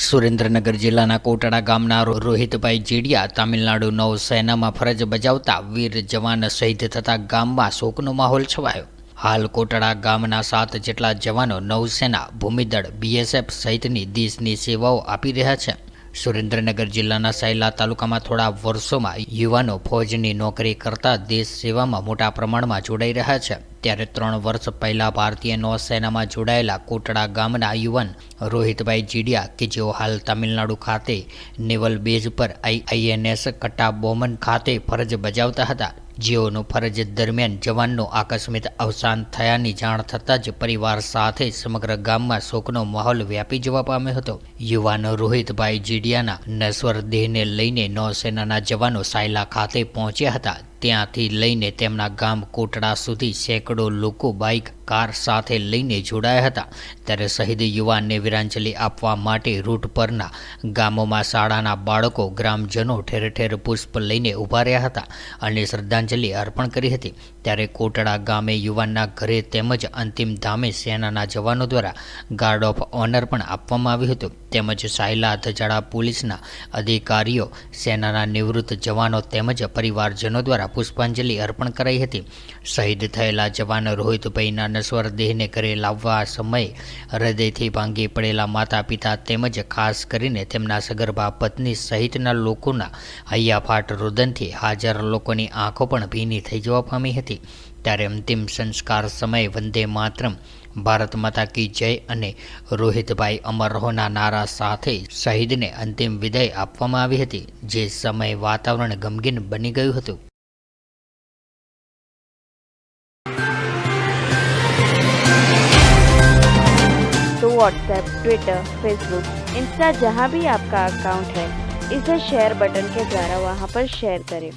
સુરેન્દ્રનગર જિલ્લાના કોટડા ગામના રોહિતભાઈ જીડિયા તમિલનાડુ નૌસેનામાં ફરજ બજાવતા વીર જવાન શહીદ થતા ગામમાં શોકનો માહોલ છવાયો. હાલ કોટડા ગામના 7 જેટલા જવાનો નૌસેના, ભૂમિદળ, બીએસએફ સહિતની દેશની સેવાઓ આપી રહ્યા છે. સુરેન્દ્રનગર જિલ્લાના સૈલા તાલુકામાં થોડા વર્ષોમાં યુવાનો ફોજની નોકરી કરતા દેશ સેવામાં મોટા પ્રમાણમાં જોડાઈ રહ્યા છે. ત્યારે 3 વર્ષ પહેલા ભારતીય નૌસેનામાં જોડાયેલા કોટડા ગામના યુવાન રોહિતભાઈ જીડિયા કે જેઓ હાલ તમિલનાડુ ખાતે નેવલ બેઝ પર INS કટ્ટાબોમન ખાતે ફરજ બજાવતા હતા, જેઓનું ફરજ દરમિયાન જવાનનું આકસ્મિક અવસાન થયાની જાણ થતાં જ પરિવાર સાથે સમગ્ર ગામમાં શોકનો માહોલ વ્યાપી જવા પામ્યો હતો. યુવાન રોહિતભાઈ જીડિયાના નશ્વર દેહને લઈને નૌસેનાના જવાનો સાયલા ખાતે પહોંચ્યા હતા. ત્યાંથી લઈને તેમના ગામ કોટડા સુધી સેંકડો લોકો બાઇક, કાર સાથે લઈને જોડાયા હતા. ત્યારે શહીદ યુવાનને વીરાંજલિ આપવા માટે રૂટ પરના ગામોમાં શાળાના બાળકો, ગ્રામજનો ઠેર ઠેર પુષ્પ લઈને ઊભા રહ્યા હતા અને શ્રદ્ધાંજલિ અર્પણ કરી હતી. ત્યારે કોટડા ગામે યુવાનના ઘરે તેમજ અંતિમ ધામે સેનાના જવાનો દ્વારા ગાર્ડ ઓફ ઓનર પણ આપવામાં આવ્યું હતું. તેમજ સાયલા ધજાડા પોલીસના અધિકારીઓ, સેનાના નિવૃત્ત જવાનો તેમજ પરિવારજનો દ્વારા પુષ્પાંજલિ અર્પણ કરાઈ હતી. શહીદ થયેલા જવાન રોહિતભાઈના નશ્વર દેહને ઘરે લાવવા સમયે હૃદયથી ભાંગી પડેલા માતા પિતા તેમજ ખાસ કરીને તેમના સગર્ભા પત્ની સહિતના લોકોના હૈયાફાટ રુદનથી હાજર લોકોની આંખો પણ ભીની થઈ જવા પામી હતી. ત્યારે અંતિમ સંસ્કાર સમયે વંદે માતરમ, ભારત માતા કી જય અને રોહિતભાઈ અમર રહોના નારા સાથે શહીદને અંતિમ વિદાય આપવામાં આવી હતી, જે સમયે વાતાવરણ ગમગીન બની ગયું હતું. तो व्हाट्सएप, ट्विटर, फेसबुक, इंस्टा जहाँ भी आपका अकाउंट है, इसे शेयर बटन के द्वारा वहाँ पर शेयर करें.